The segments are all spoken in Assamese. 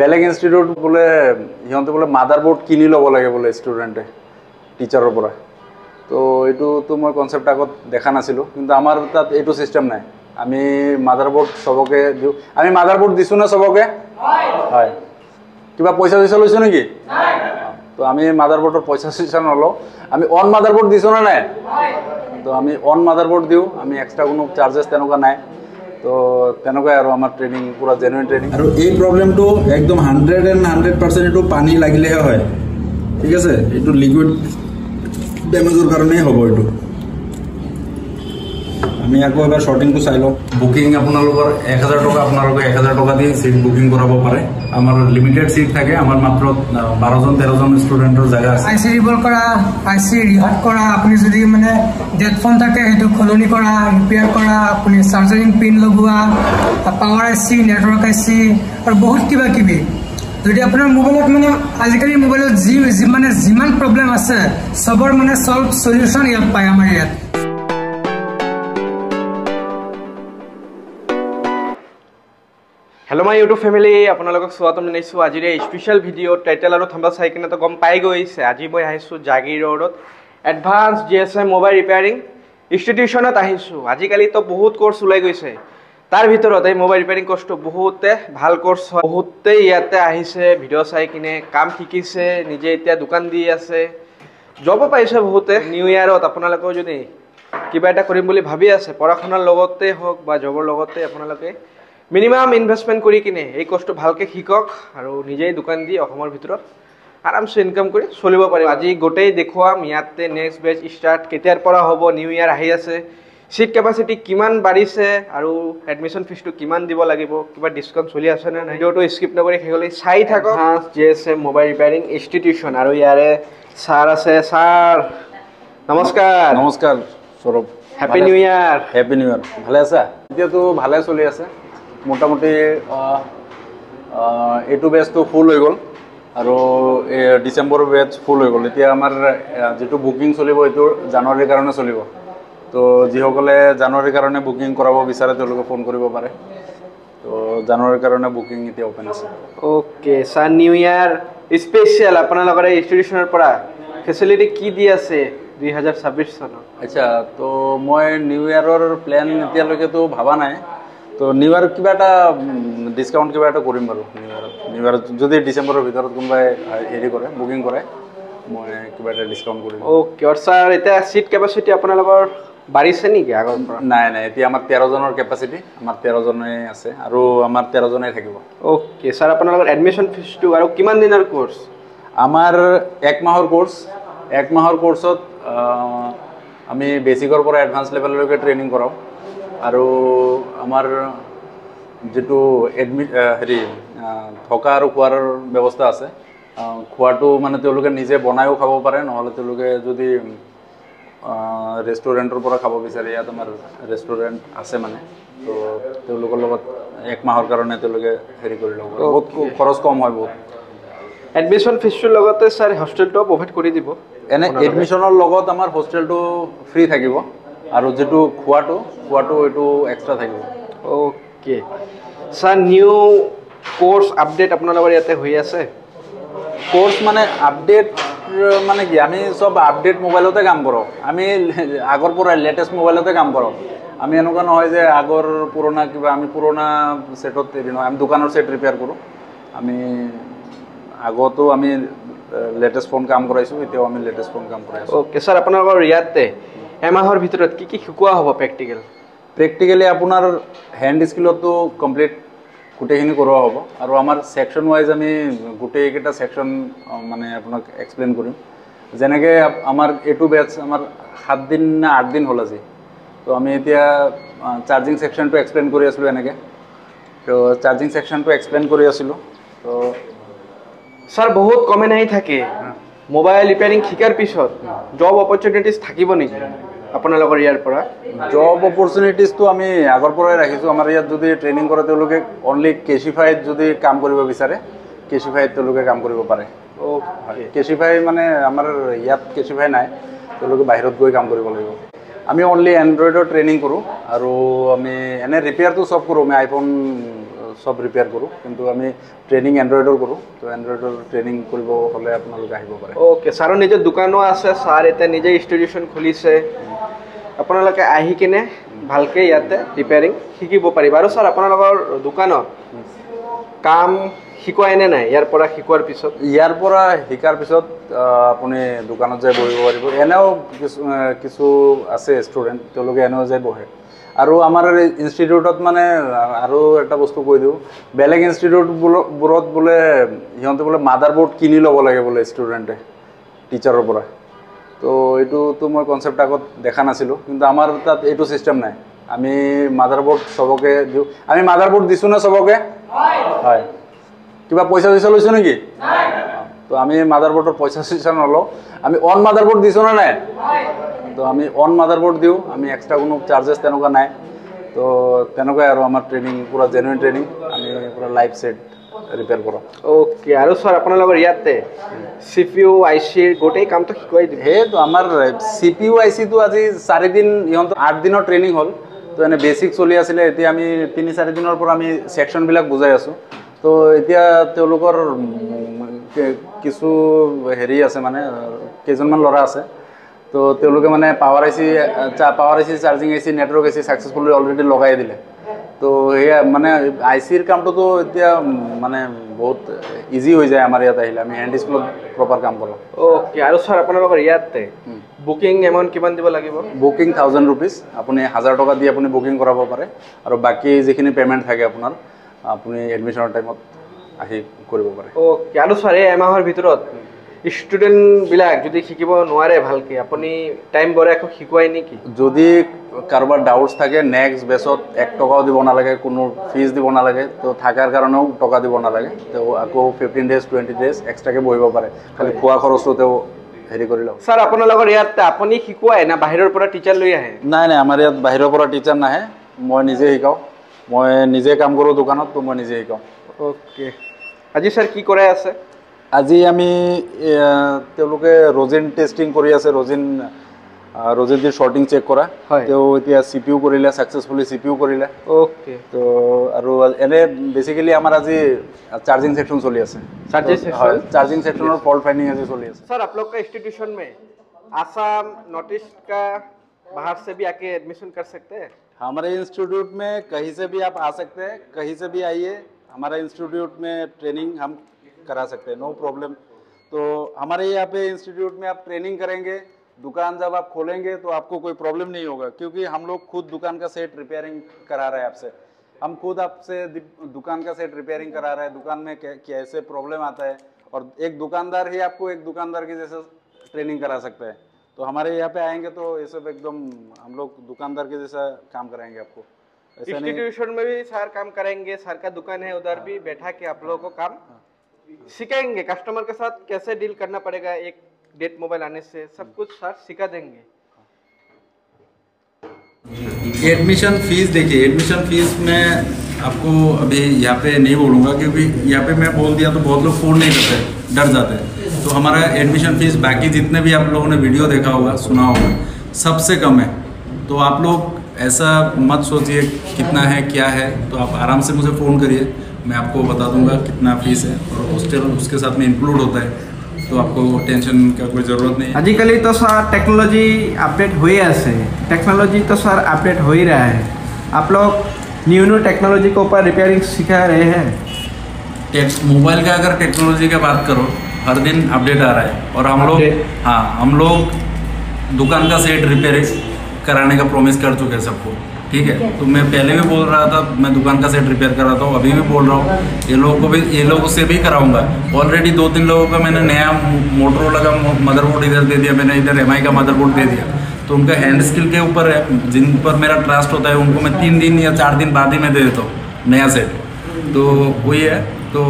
বেলেগ ইনষ্টিটিউট বোলে সিহঁতে বোলে মাদাৰবোৰ্ড কিনি ল'ব লাগে বোলে ষ্টুডেণ্টে টিচাৰৰ পৰা। তো এইটোতো মই কনচেপ্ট আগত দেখা নাছিলোঁ, কিন্তু আমাৰ তাত এইটো চিষ্টেম নাই। আমি মাদাৰবোৰ্ড চবকে দিওঁ। আমি মাদাৰবোৰ্ড দিছোঁ নে চবকে? হয়। কিবা পইচা চইচা লৈছোঁ নেকি? তো আমি মাদাৰবোৰ্ডৰ পইচা চইচা নলওঁ। আমি অন মাদাৰবোৰ্ড দিছোঁ নে নাই? তো আমি অন মাদাৰবোৰ্ড দিওঁ। আমি এক্সট্ৰা কোনো চাৰ্জেছ তেনেকুৱা নাই। তো তেনেকুৱাই আৰু আমাৰ ট্ৰেইনিং পুৰা জেনুইন ট্ৰেইনিং। আৰু এই প্ৰব্লেমটো একদম 100% এইটো পানী লাগিলেহে হয়, ঠিক আছে? এইটো লিকুইড ডেমেজৰ কাৰণেই হ'ব এইটো। আমি আকৌ এবাৰ শ্বৰ্টিংটো চাই লওঁ। বুকিং আপোনালোকৰ 1000 টকা, আপোনালোকে 1000 টকা দি চিট বুকিং কৰাব পাৰে। আমাৰ লিমিটেড চিট থাকে, আমাৰ মাত্ৰ 12-13জন ষ্টুডেণ্টৰ জেগা আছে। আই চি ৰিভল কৰা, আই চি ৰিহাট কৰা, আপুনি যদি মানে ডেড ফোন থাকে সেইটো সলনি কৰা, ৰিপেয়াৰ কৰা, আপুনি চাৰ্জাৰিং পিন লগোৱা, power I C, network I C আৰু বহুত কিবা কিবি। যদি আপোনাৰ মোবাইলত মানে আজিকালি মোবাইলত যিমান প্ৰব্লেম আছে চবৰ মানে সলিউশ্যন ইয়াত পায় আমাৰ ইয়াত। হেল্ল' মাই ইউটিউব ফেমিলি, আপোনালোকক স্বাগতম জনাইছোঁ আজিৰ এই স্পেচিয়েল ভিডিঅ'। টাইটেল আৰু থাম্বনেইল চাই কিনে তো গম পাই গৈছে। আজি মই আহিছোঁ জাগীৰ ৰোডত এডভান্স GSM মোবাইল ৰিপেয়াৰিং ইনষ্টিটিউশ্যনত আহিছোঁ। আজিকালিতো বহুত কোৰ্চ ওলাই গৈছে, তাৰ ভিতৰত এই মোবাইল ৰিপেয়াৰিং কোৰ্চটো বহুতে ভাল কোৰ্চ হয়। বহুতেই ইয়াতে আহিছে, ভিডিঅ' চাই কিনে কাম শিকিছে, নিজে এতিয়া দোকান দি আছে, জবো পাইছে বহুতে। নিউ ইয়াৰত আপোনালোকেও যদি কিবা এটা কৰিম বুলি ভাবি আছে, পঢ়া শুনাৰ লগতে হওক বা জবৰ লগতে, আপোনালোকে মিনিমাম ইনভেষ্টমেণ্ট কৰি কিনে এই কোৰ্চটো ভালকৈ শিকক আৰু নিজেই দোকান দি অসমৰ ভিতৰত আৰামছে ইনকাম কৰি চলিব পাৰিব। আজি গোটেই দেখুৱাম ইয়াতে নেক্সট বেচ ষ্টাৰ্ট কেতিয়াৰ পৰা হ'ব, নিউ ইয়াৰ আহি আছে, চিট কেপাচিটি কিমান বাঢ়িছে আৰু এডমিশ্যন ফিজটো কিমান দিব লাগিব, কিবা ডিছকাউণ্ট চলি আছে নে নাই। ভিডিঅ'টো স্কিপ নকৰি শেষলৈ চাই থাকক। GSM মোবাইল ৰিপেয়াৰিং ইনষ্টিটিউশ্যন আৰু ইয়াৰে ছাৰ আছে। ছাৰ নমস্কাৰ। নমস্কাৰ Saurabh, happy new year. Happy new year. ভালে আছা? এতিয়াতো ভালে চলি আছে মোটামুটি। এইটো বেচটো ফুল হৈ গ'ল আৰু ডিচেম্বৰৰ বেচ ফুল হৈ গ'ল। এতিয়া আমাৰ যিটো বুকিং চলিব এইটো জানুৱাৰীৰ কাৰণে চলিব। তো যিসকলে জানুৱাৰীৰ কাৰণে বুকিং কৰাব বিচাৰে তেওঁলোকে ফোন কৰিব পাৰে। তো জানুৱাৰীৰ কাৰণে বুকিং এতিয়া অ'পেন আছে। অ'কে ছাৰ, নিউ ইয়াৰ স্পেচিয়েল আপোনালোকৰ এই ইনষ্টিটিউশ্যনৰ পৰা ফেচিলিটি কি দি আছে 2026 চনত? আচ্ছা, তো মই নিউ ইয়াৰৰ প্লেন এতিয়ালৈকেতো ভবা নাই। তো নিউ ইয়াৰ কিবা এটা ডিছকাউণ্ট কিবা এটা কৰিম বাৰু। নিউ ইয়াৰত যদি ডিচেম্বৰৰ ভিতৰত কোনোবাই হেৰি কৰে, বুকিং কৰে, মই কিবা এটা ডিছকাউণ্ট কৰিম। অ'কে। আৰু ছাৰ এতিয়া চিট কেপাচিটি আপোনালোকৰ বাঢ়িছে নেকি আগৰ পৰা? নাই, এতিয়া আমাৰ 13জনৰ কেপাচিটি, আমাৰ 13জনেই আছে আৰু আমাৰ 13জনেই থাকিব। অ'কে ছাৰ, আপোনালোকৰ এডমিশ্যন ফিজটো আৰু কিমান দিনৰ কোৰ্চ? আমাৰ 1 মাহৰ কোৰ্চ। 1 মাহৰ কোৰ্চত আমি বেচিকৰ পৰা এডভান্স লেভেললৈকে ট্ৰেইনিং কৰাওঁ। আৰু আমাৰ যিটো থকা আৰু খোৱাৰ ব্যৱস্থা আছে, খোৱাটো মানে তেওঁলোকে নিজে বনায়ো খাব পাৰে, নহ'লে তেওঁলোকে যদি ৰেষ্টুৰেণ্টৰ পৰা খাব বিচাৰে, ইয়াত আমাৰ ৰেষ্টুৰেণ্ট আছে মানে। তো তেওঁলোকৰ লগত 1 মাহৰ কাৰণে তেওঁলোকে হেৰি কৰি ল'ব, বহুত খৰচ কম হয় বহুত। এডমিশ্যন ফিজটোৰ লগতে ছাৰ হোষ্টেলটো প্ৰভাইড কৰি দিব? এনে এডমিশ্যনৰ লগত আমাৰ হোষ্টেলটো ফ্ৰী থাকিব আৰু যিটো খোৱাটো এইটো এক্সট্ৰা থাকিব। Okay sir, new course update আপোনালোকৰ ইয়াতে হৈ আছে? কোৰ্চ মানে আপডেট মানে কি, আমি চব আপডেট মোবাইলতে কাম কৰোঁ। আমি আগৰ পৰাই লেটেষ্ট মোবাইলতে কাম কৰোঁ। আমি এনেকুৱা নহয় যে আগৰ পুৰণা কিবা, আমি পুৰণা ছেটত হেৰি নহয়, আমি দোকানৰ ছেট ৰিপেয়াৰ কৰোঁ। আমি আগতো আমি লেটেষ্ট ফোন কাম কৰাইছোঁ, এতিয়াও আমি লেটেষ্ট ফোন কাম কৰাইছোঁ। অ'কে ছাৰ, আপোনালোকৰ ইয়াতে এমাহৰ ভিতৰত কি কি শিকোৱা হ'ব প্ৰেক্টিকেলি আপোনাৰ হেণ্ড স্কিলতো কমপ্লিট গোটেইখিনি কৰোৱা হ'ব। আৰু আমাৰ ছেকশ্যন ৱাইজ আমি গোটেইকেইটা ছেকশ্যন মানে আপোনাক এক্সপ্লেইন কৰিম। যেনেকৈ আমাৰ এইটো বেচ আমাৰ 7 দিন নে 8 দিন হ'ল আজি। তো আমি এতিয়া চাৰ্জিং ছেকশ্যনটো এক্সপ্লেইন কৰি আছিলোঁ এনেকৈ। তো চাৰ্জিং ছেকশ্যনটো এক্সপ্লেইন কৰি আছিলোঁ। তো ছাৰ বহুত কমেণ্ট আহি থাকে, মোবাইল ৰিপেয়াৰিং শিকাৰ পিছত জব অপৰচুনিটিজ থাকিব নেকি আপোনালোকৰ ইয়াৰ পৰা? জব অপৰচুনিটিজটো আমি আগৰ পৰাই ৰাখিছোঁ। আমাৰ ইয়াত যদি ট্ৰেইনিং কৰে তেওঁলোকে অনলি কেচিফাইত যদি কাম কৰিব বিচাৰে, কেচিফাইত তেওঁলোকে কাম কৰিব পাৰে। কেচিফাই মানে আমাৰ ইয়াত কেচিফাই নাই, তেওঁলোকে বাহিৰত গৈ কাম কৰিব লাগিব। আমি অনলি এণ্ড্ৰইডৰ ট্ৰেইনিং কৰোঁ আৰু আমি এনে ৰিপেয়াৰটো চব কৰোঁ। আমি আইফোন सब रिपेयर करूँ किंतु आमी ट्रेनिंग एंड्रॉइडर करूँ तो एंड्रॉइडर ट्रेनिंग কৰিব হলে আপোনালোকে আহিব পাৰে ओके सारो निजे दुकानो আছে सार एते निजे इंस्टिट्यूशन खुलिছে আপোনালোকে আহি কিনে ভালকে ইয়াতে ৰিপেয়াৰিং শিকিব পাৰিব আৰু স্যাৰ আপোনালোকৰ দোকানত কাম শিকোৱাই নে নাই ইয়াৰ পৰা শিকোৱাৰ পিছত শিকাৰ পিছত আপুনি দোকানত যাই বহিব পাৰিব এনেও কিছু আছে ষ্টুডেণ্ট তেওঁলোকে এনেও যাই বহে আৰু আমাৰ ইনষ্টিটিউটত মানে আৰু এটা বস্তু কৈ দিওঁ বেলেগ ইনষ্টিটিউটবোৰত বোলে সিহঁতে বোলে মাদাৰবোৰ্ড কিনি ল'ব লাগে বোলে ষ্টুডেণ্টে টিচাৰৰ পৰা তো এইটোতো মই কনচেপ্ট আগত দেখা নাছিলোঁ কিন্তু আমাৰ তাত এইটো চিষ্টেম নাই আমি মাদাৰবোৰ্ড চবকে দিওঁ আমি মাদাৰবোৰ্ড দিছোঁ না চবকে হয় কিবা পইচা লৈছোঁ নেকি তো আমি মাদাৰবোৰ্ডৰ পইচা নলওঁ আমি অন মাদাৰবোৰ্ড দিছোঁ না নাই তো আমি অন মাদাৰবোৰ্ড দিওঁ আমি এক্সট্ৰা কোনো চাৰ্জেছ তেনেকুৱা নাই তো তেনেকুৱাই আৰু আমাৰ ট্ৰেইনিং পুৰা জেনুইন ট্ৰেইনিং আমি পুৰা লাইভ সেট ৰিপেয়াৰ কৰোঁ ওকে আৰু স্যাৰ আপোনালোকৰ ইয়াতে CPU IC গোটেই কামটো শিকাই দিব তো আমাৰ CPU IC তো আজি 4 দিন ইহঁতৰ 8 দিনৰ ট্ৰেইনিং হ'ল তো এনে বেসিক চলি আছিলে এতিয়া আমি 3-4 দিনৰ পৰা আমি সেকশনবিলাক বুজাই আছোঁ তো এতিয়া তেওঁলোকৰ কিছু হেৰি আছে মানে কেইজনমান ল'ৰা আছে তো তেওঁলোকে মানে power IC charging IC network IC successfully already লগাই দিলে তো এয়া মানে আইচিৰ কামটো এতিয়া মানে বহুত ইজি হৈ যায় আমাৰ ইয়াত আহিলে আমি হ্যান্ড স্কুলত প্ৰপাৰ কাম কৰোঁ ওকে আৰু স্যাৰ আপোনালোকৰ ইয়াতে বুকিং এমাউন্ট কিমান দিব লাগিব বুকিং 1000 रुपीस আপুনি 1000 টকা দি আপুনি বুকিং কৰাব পাৰে আৰু বাকি যিখিনি পেমেন্ট থাকে আপোনাৰ আপুনি এডমিশনৰ টাইমত আহি কৰিব পাৰে ওকে আৰু স্যাৰ এই এমাহৰ ভিতৰত ষ্টুডেন্ট বিলাক যদি শিকিব নোৱাৰে ভালকে আপুনি টাইম বৰে আকৌ শিকোৱাই নেকি যদি কাৰোবাৰ ডাউটস থাকে নেক্সট বেছত 1 টকাও দিব নালাগে কোনো ফিজ দিব নালাগে তো থাকাৰ কাৰণেও টকা দিব নালাগে তো আকৌ 15 ডেজ 20 ডেজ এক্সট্ৰাকে বহিব পাৰে খালি খোৱা খৰচটোতেও হেৰি কৰি লওক স্যাৰ আপোনালোকৰ ইয়াত আপুনি শিকোৱাই না বাহিৰৰ পৰা টিচাৰ লৈ আহে নাই আমাৰ ইয়াত বাহিৰৰ পৰা টিচাৰ নাহে মই নিজে শিকাওঁ মই নিজে কাম কৰোঁ দোকানত তো মই নিজে শিকাওঁ ওকে আজি স্যাৰ কি কৰাই আছে আজি আমি তেওঁলোকে ৰজিন টেষ্টিং কৰি আছে ৰজিন দি শৰ্টিং চেক কৰা তেওঁ এতিয়া CPU কৰিলে সাকসেসফুলি CPU কৰিলে ওকে তো আৰু এনে বেসিক্যালি আমাৰ আজি চার্জিং সেকশন চলি আছে चार्जिंग सेक्शनर फॉल्ट फाइंडिंग আজি চলি আছে सर आप लोग का इंस्टीट्यूशन में आसाम नॉर्थ ईस्ट का बाहर से भी आके एडमिशन कर सकते हैं हमारे इंस्टीट्यूट में कहीं से भी आप आ सकते हैं कहीं से भी आइए हमारा इंस्टीट्यूट में ट्रेनिंग हम करा सकते हैं नो प्रॉब्लम तो हमारे यहाँ पे इंस्टीट्यूट में आप ट्रेनिंग करेंगे दुकान जब आप खोलेंगे तो आपको कोई प्रॉब्लम नहीं होगा क्योंकि हम लोग खुद दुकान का सेट रिपेयरिंग करा रहे हैं आपसे हम खुद आपसे दुकान का सेट रिपेयरिंग करा रहे हैं दुकान में कैसे प्रॉब्लम आता है और एक दुकानदार ही आपको एक दुकानदार की जैसे ट्रेनिंग करा सकता है तो हमारे यहाँ पे आएंगे तो ये सब एकदम हम लोग दुकानदार के जैसा काम कराएंगे आपको इंस्टीट्यूशन में भी सर काम करेंगे सर का दुकान है उधर भी बैठा के आप लोगों को काम सिखाएंगे कस्टमर के साथ कैसे डील करना पड़ेगा एक डेट मोबाइल आने से सब कुछ सर सिखा देंगे एडमिशन फीस देखिए एडमिशन फीस मैं आपको अभी यहाँ पे नहीं बोलूँगा क्योंकि यहाँ पे मैं बोल दिया तो बहुत लोग फ़ोन नहीं करते डर जाते हैं तो हमारा एडमिशन फीस बाकी जितने भी आप लोगों ने वीडियो देखा होगा सुना होगा सबसे कम है तो आप लोग ऐसा मत सोचिए कितना है क्या है तो आप आराम से मुझे फ़ोन करिए मैं आपको बता दूंगा कितना फीस है और हॉस्टल उसके साथ में इंक्लूड होता है तो आपको टेंशन का कोई ज़रूरत नहीं आजिकली तो सर टेक्नोलॉजी अपडेट हो ही आसे टेक्नोलॉजी तो सर अपडेट हो ही रहा है आप लोग न्यू टेक्नोलॉजी के ऊपर रिपेयरिंग सिखा रहे हैं मोबाइल का अगर टेक्नोलॉजी का बात करो हर दिन अपडेट आ रहा है और हम लोग दुकान का सेट रिपेयरिंग कराने का प्रॉमिस कर चुके हैं सबको ठीक है तो मैं पहले भी बोल रहा था मैं दुकान का सेट रिपेयर कर रहा था अभी भी बोल रहा हूँ ये लोगों से भी कराऊंगा ऑलरेडी 2-3 लोगों का मैंने नया मोटरोला का मदरबोर्ड इधर दे दिया मैंने इधर MI का मदरबोर्ड दे दिया तो उनका हैंड स्किल के ऊपर है जिन पर मेरा ट्रस्ट होता है उनको मैं 3 दिन या 4 दिन बाद ही मैं दे देता हूँ नया सेट तो वही है तो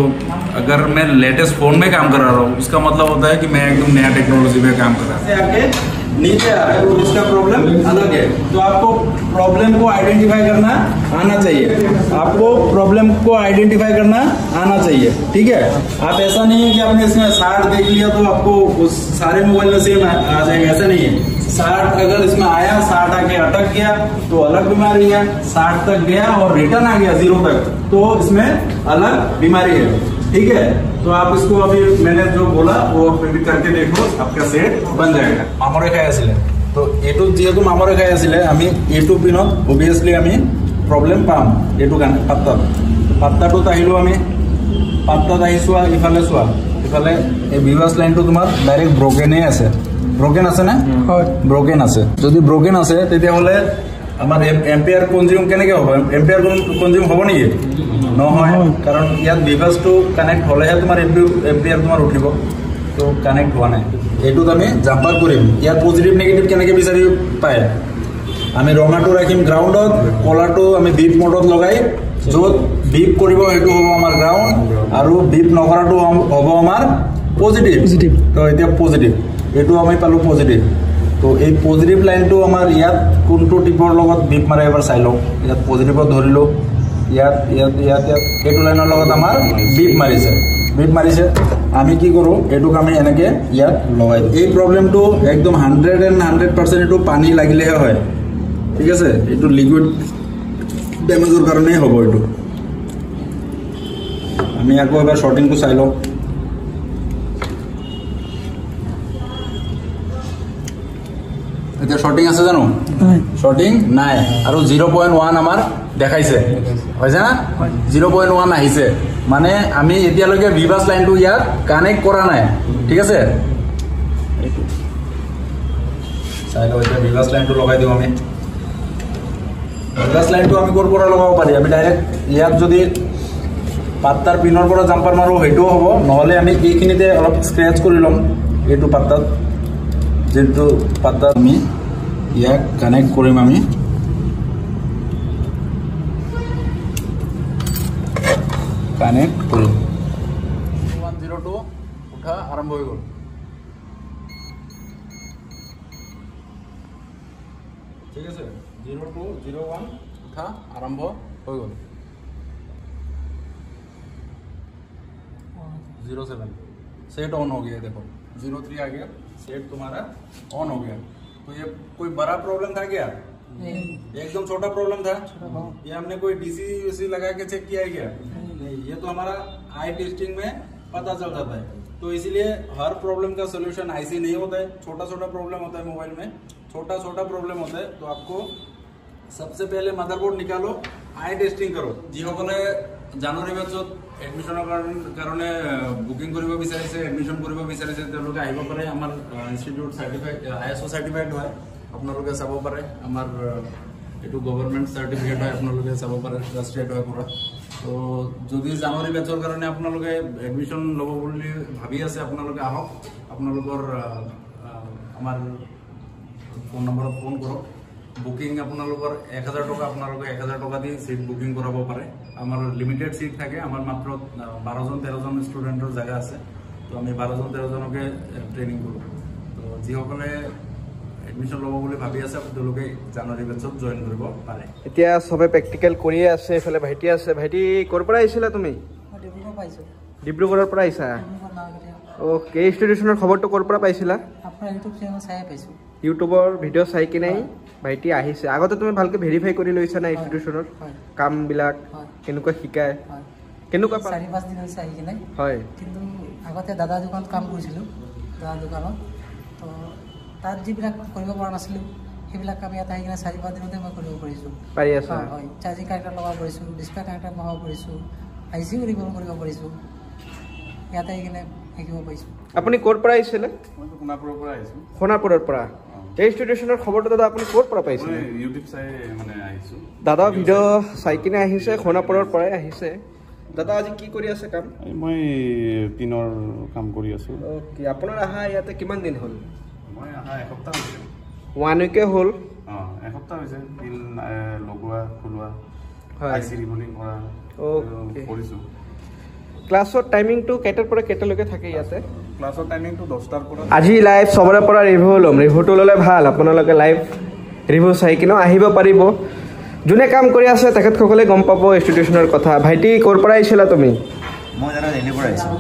अगर मैं लेटेस्ट फ़ोन में काम करा रहा हूँ उसका मतलब होता है कि मैं एकदम नया टेक्नोलॉजी में काम कर रहा हूँ नीचे आ रहा है तो उसका प्रॉब्लम अलग है तो आपको प्रॉब्लम को आइडेंटिफाई करना आना चाहिए आपको प्रॉब्लम को आइडेंटिफाई करना आना चाहिए ठीक है आप ऐसा नहीं है कि आपने इसमें 60 देख लिया तो आपको उस सारे मोबाइल में सेम आ जाएगा ऐसा नहीं है 60 अगर इसमें आया, 60 आके अटक गया तो अलग बीमारी है, 60 तक गया और रिटर्न आ गया 0 तक तो इसमें अलग बीमारी है। ठीक है, तो आप इसको अभी मैंने जो बोला वो भी करके देखो, आपका सेट बन जाएगा। मामरे खाई आছিলে तो एटू जेहेतु मामरे खाई आছিলে আমি এটু পিনত অবভিয়াসলি আমি প্রবলেম পাম। এটু গান পাত্তাটোত আহিলো, আমি পাত্তাত আহিছো, ইফালে চোৱা, ইফালে এই ভিভাস লাইনটো তোমাৰ ডাইৰেক্ট ব্ৰকেনে আছে। ব্ৰকেন আছে না? হয়, ব্ৰকেন আছে। যদি ব্ৰকেন আছে তেতিয়াহ'লে আমাৰ এম্পিয়াৰ কনজিউম কেনেকৈ হ'ব? এম্পিয়াৰ কনজিউম হ'ব নেকি? নহয়, কাৰণ ইয়াত ভিভাসটো কানেক্ট হ'লেহে তোমাৰ এম্পিয়াৰ তোমাৰ উঠিব, তো কানেক্ট হোৱা নাই। এইটোত আমি জাম্পাৰ কৰিম। ইয়াত পজিটিভ নেগেটিভ কেনেকৈ বিচাৰি পায়? আমি ৰঙাটো ৰাখিম গ্ৰাউণ্ডত, কলাটো আমি বিপ মোডত লগাই, য'ত বিপ কৰিব সেইটো হ'ব আমাৰ গ্ৰাউণ্ড আৰু বিপ নকৰাটো হ'ব আমাৰ পজিটিভ। তো এতিয়া পজিটিভ, এইটো আমি পালোঁ পজিটিভ। তো এই পজিটিভ লাইনটো আমাৰ ইয়াত কোনটো টিপৰ লগত বিপ মাৰে এবাৰ চাই লওঁ। ইয়াত পজিটিভত ধৰিলোঁ, ইয়াত ইয়াত ইয়াত ইয়াত এইটো লাইনৰ লগত আমাৰ বিপ মাৰিছে, বিপ মাৰিছে। আমি কি কৰোঁ, এইটোক আমি এনেকৈ ইয়াত লগাই দিওঁ। এই প্ৰব্লেমটো একদম 100% এইটো পানী লাগিলেহে হয়। ঠিক আছে, এইটো লিকুইড ডেমেজৰ কাৰণেই হ'ব। এইটো আমি আকৌ এবাৰ শ্বৰ্টিংটো চাই লওঁ। এতিয়া শ্বৰ্টিং আছে জানো? শ্বৰ্টিং নাই, আৰু 0.1 আমাৰ দেখাইছে, হৈছে না? 0.1 আহিছে, মানে আমি এতিয়ালৈকে ভিভাস লাইনটো ইয়াত কানেক্ট কৰা নাই। ঠিক আছে, এইটো চাই লওঁ। এতিয়া ভিভাস লাইনটো লগাই দিওঁ আমি। ভিভাস লাইনটো আমি ক'ৰ পৰা লগাব পাৰি? আমি ডাইৰেক্ট ইয়াত যদি পাত্তাৰ পিনৰ পৰা জাম্পাৰ মাৰোঁ সেইটোও হ'ব, নহ'লে আমি এইখিনিতে অলপ স্ক্ৰেচ কৰি ল'ম। এইটো পাত্তাত, যিটো পাত্তাত আমি ইয়াক কানেক্ট কৰিম, আমি কানেক্ট কৰিম। 102 উঠা আৰম্ভ হৈ গ'ল। ঠিক আছে, 0201 उठा आरंभ हो गल। 07 सेट ऑन हो गया, देखो 03 आ गया, सेट तुम्हारा ऑन हो गया। तो ये कोई बड़ा प्रॉब्लम था क्या? एकदम छोटा प्रॉब्लम था। ये हमने कोई डीसी लगा के चेक किया है क्या? नहीं, ये तो हमारा आई टेस्टिंग में पता चल जाता है। तो इसीलिए हर प्रॉब्लम का सोल्यूशन आईसी नहीं होता है, छोटा छोटा प्रॉब्लम होता है मोबाइल में, छोटा छोटा प्रॉब्लम होता है। तो आपको सबसे पहले मदरबोर्ड निकालो, आई टेस्टिंग करो। যিসকলে জানুৱাৰী বেচত এডমিশ্যনৰ কাৰণে বুকিং কৰিব বিচাৰিছে, এডমিশ্যন কৰিব বিচাৰিছে, তেওঁলোকে আহিব পাৰে। আমাৰ ইনষ্টিটিউট চাৰ্টিফাইড, ISO চাৰ্টিফাইড হয়, আপোনালোকে চাব পাৰে। আমাৰ এইটো গভৰ্ণমেণ্ট চাৰ্টিফিকেট হয়, আপোনালোকে চাব পাৰে, ট্ৰাষ্টেড হয় পুৰা। তো যদি জানুৱাৰী বেচৰ কাৰণে আপোনালোকে এডমিশ্যন ল'ব বুলি ভাবি আছে, আপোনালোকে আহক। আপোনালোকৰ আমাৰ ফোন নম্বৰত ফোন কৰক। বুকিং আপোনালোকৰ 1000 টকা, আপোনালোকে 1000 টকা দি সিট বুকিং কৰাব পাৰে। আমাৰ লিমিটেড সিট থাকে, আমাৰ মাত্ৰ 12-13জন ষ্টুডেণ্টৰ জায়গা আছে। তো আমি 12-13জনকে ট্ৰেইনিং কৰোঁ। তো যিসকলে এডমিশ্যন ল'ব বুলি ভাবি আছে, তেওঁলোকে জানুৱাৰী বেচত জইন কৰিব পাৰে। এতিয়া সবে প্ৰেক্টিকেল কৰিয়ে আছে। এইফালে ভাইটি আছে। ভাইটি ক'ৰ পৰা আহিছিলা তুমি? ডিব্ৰুগড়ৰ পৰা আহিছা? অ'কে, ইনষ্টিটিউচনৰ খবৰটো ক'ৰ পৰা পাইছিলা? ইউটিউবৰ ভিডিঅ' চাই কিনে ভাইটি আহিছে। আগতে তুমি ভালকে ভেৰিফাই কৰি লৈছা না ইনষ্টিটিউচনৰ কামবিলাক কেনেকুৱা শিকায়? কেনেকুৱা 4-5 দিন হৈছে আহি কিনে। হয়, কিন্তু আগতে দাদা দোকানত কাম কৰিছিলোঁ, দাদা দোকানত। তো তাত যিবিলাক কৰিব পৰা নাছিলোঁ, সেইবিলাক আমি ইয়াত আহি কিনে 4-5 দিনতে মই কৰিব পাৰিছোঁ। পাৰি আছা? হয়, চাৰ্জিং কানেক্টৰ লগাব পাৰিছোঁ, ডিছপ্লে কানেক্টৰ লগাব পাৰিছোঁ, আইচিও ৰিপেয়াৰ কৰিব পাৰিছোঁ। ইয়াত আহি কিনে শিকিব পাৰিছোঁ। আপুনি ক'ৰ পৰা আহিছিলে? মই সোণাপুৰৰ পৰা আহিছোঁ। সোণাপুৰৰ পৰা? এই ইনষ্টিটিউচনৰ খবৰটো দাদা আপুনি ক'ৰ পৰা পাইছিলে? মই ইউটিউব চাই মানে আহিছোঁ। দাদা ভিডিঅ' চাই কিনে আহিছে, সোণাপুৰৰ পৰাই আহিছে। দাদা আজি কি কৰি আছে কাম? মই পিনৰ কাম কৰি আছোঁ। অ'কে, আপোনাৰ অহা ইয়াতে কিমান দিন হ'ল? মই অহা এসপ্তাহ হৈছে। 1 উইকে হ'ল? অঁ, এসপ্তাহ হৈছে। পিন লগোৱা, খোলোৱা, হয়, আইচি ৰিবলিং কৰা কৰিছোঁ। ক্লাছৰ টাইমিংটো কেইটাৰ পৰা কেইটালৈকে থাকে ইয়াতে? ক্লাছৰ টাইমিংটো 10টাৰ পৰা। আজি লাইভ চবৰে পৰা ৰিভিউ ল'ম। ৰিভিউটো ল'লে ভাল, আপোনালোকে লাইভ ৰিভিউ চাই কিনেও আহিব পাৰিব। যোনে কাম কৰি আছে তেখেতসকলে গম পাব ইনষ্টিটিউচনৰ কথা। ভাইটি ক'ৰ পৰা আহিছিলা তুমি? মই দাদা দিল্লীৰ পৰা আহিছোঁ।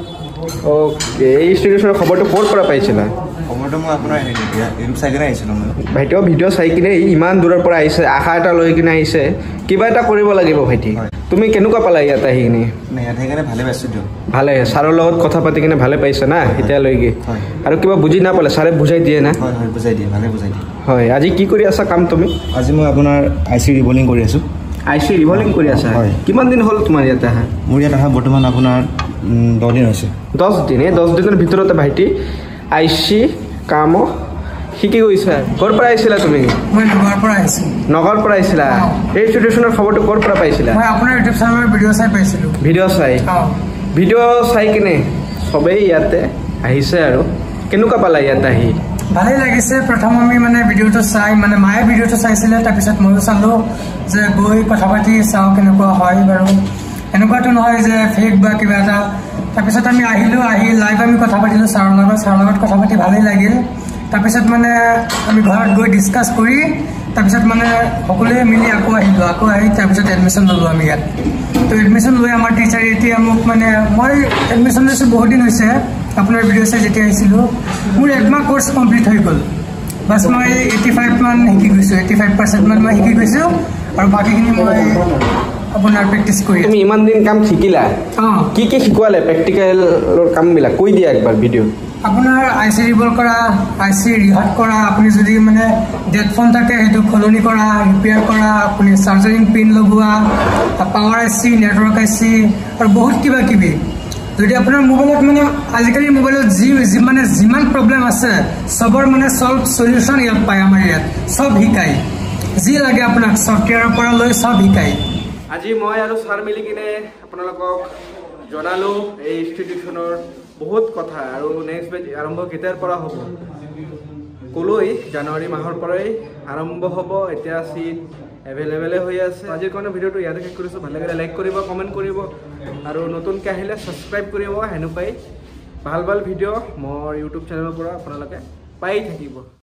অ'কে এই ইনষ্টিটিউশ্যনৰ খবৰটো ক'ৰ পৰা পাইছিলা খবৰটো মই আপোনাৰ ইউটিউব চাই কিনে আহিছিলোঁ মই ভাইটিও ভিডিঅ' চাই কিনে ইমান দূৰৰ পৰা আহিছে আশা এটা লৈ কিনে আহিছে কিবা এটা কৰিব লাগিব ভাইটি তুমি কেনেকুৱা পালা ইয়াত আহি কিনে ইয়াত আহি কিনে ভালে পাইছোঁ দিয়ক ভালে ছাৰৰ লগত কথা পাতি কিনে ভালে পাইছা না এতিয়ালৈকে আৰু কিবা বুজি নাপালে ছাৰে বুজাই দিয়ে না হয় হয় বুজাই দিয়ে ভালে বুজাই দিয়ে হয় আজি কি কৰি আছা কাম তুমি আজি মই আপোনাৰ IC ৰিবলিং কৰি আছোঁ IC ৰিবলিং কৰি আছা কিমান দিন হ'ল তোমাৰ ইয়াত আহা মোৰ ইয়াত অহা বৰ্তমান আপোনাৰ 10 দিন হৈছে 10 দিন এই 10 দিনৰ ভিতৰতে ভাইটি IC কাম শিকি গৈছা ক'ৰ পৰা আহিছিলা তুমি মই নগৰৰ পৰা আহিছোঁ নগৰৰ পৰা আহিছিলা এই ইনষ্টিটিউশ্যনৰ খবৰটো ক'ৰ পৰা পাইছিলা মই আপোনাৰ ইউটিউব চেনেলৰ ভিডিঅ' চাই পাইছিলোঁ ভিডিঅ' চাই কিনে চবেই ইয়াতে আহিছে আৰু কেনেকুৱা পালা ইয়াত আহি ভালেই লাগিছে প্ৰথম আমি মানে ভিডিঅ'টো চাই মানে মায়ে ভিডিঅ'টো চাইছিলে তাৰপিছত ময়ো চালোঁ যে গৈ কথা পাতি চাওঁ কেনেকুৱা হয় বাৰু এনেকুৱাটো নহয় যে ফেক বা কিবা এটা তাৰপিছত আমি আহিলোঁ আহি লাইভ আমি কথা পাতিলোঁ ছাৰৰ লগত কথা পাতি ভালেই লাগিল তাৰপিছত মানে আমি ঘৰত গৈ ডিছকাছ কৰি তাৰপিছত মানে সকলোৱে মিলি আকৌ আহি তাৰপিছত এডমিশ্যন ল'লোঁ আমি ইয়াত তো এডমিশ্যন লৈ আমাৰ টিচাৰে এতিয়া মোক মানে মই এডমিশ্যন লৈছোঁ বহুত দিন হৈছে আপোনাৰ ভিডিঅ' চাই যেতিয়া আহিছিলোঁ মোৰ 1 মাহ কোৰ্চ কমপ্লিট হৈ গ'ল বাছ মই 85 মান শিকি গৈছোঁ 85% মান মই শিকি গৈছোঁ আৰু বাকীখিনি মই আপোনাৰ প্ৰেক্টিছ কৰি তুমি ইমান দিন কাম শিকিলা কি কি শিকোৱালে প্ৰেক্টিকেলৰ কামবিলাক কৈ দিয়া একবাৰ ভিডিঅ' আপোনাৰ IC ৰিবল কৰা IC ৰিহাট কৰা আপুনি যদি মানে ডেড ফোন থাকে সেইটো সলনি কৰা ৰিপেয়াৰ কৰা আপুনি চাৰ্জাৰিং পিন লগোৱা পাৱাৰ IC নেটৱৰ্ক IC আৰু বহুত কিবা কিবি যদি আপোনাৰ মোবাইলত মানে আজিকালি মোবাইলত মানে যিমান প্ৰব্লেম আছে চবৰ মানে সলিউশ্যন ইয়াত পায় আমাৰ ইয়াত চব শিকায় যি লাগে আপোনাক ছফ্টৱেৰৰ পৰা লৈ চব শিকায় আজি মই আৰু ছাৰ মিলি কিনে আপোনালোকক জনালোঁ এই ইনষ্টিটিউশ্যনৰ বহুত কথা আৰু নেক্সট বেচ আৰম্ভ কেতিয়াৰ পৰা হ'ব ক'লৈ জানুৱাৰী মাহৰ পৰাই আৰম্ভ হ'ব এতিয়া চিট এভেইলেবলে হৈ আছে আজিৰ কাৰণে ভিডিঅ'টো ইয়াতে শেষ কৰিছোঁ ভাল লাগিলে লাইক কৰিব কমেণ্ট কৰিব আৰু নতুনকৈ আহিলে ছাবস্ক্ৰাইব কৰিব সেনেকুৱাই ভাল ভিডিঅ' মোৰ ইউটিউব চেনেলৰ পৰা আপোনালোকে পাই থাকিব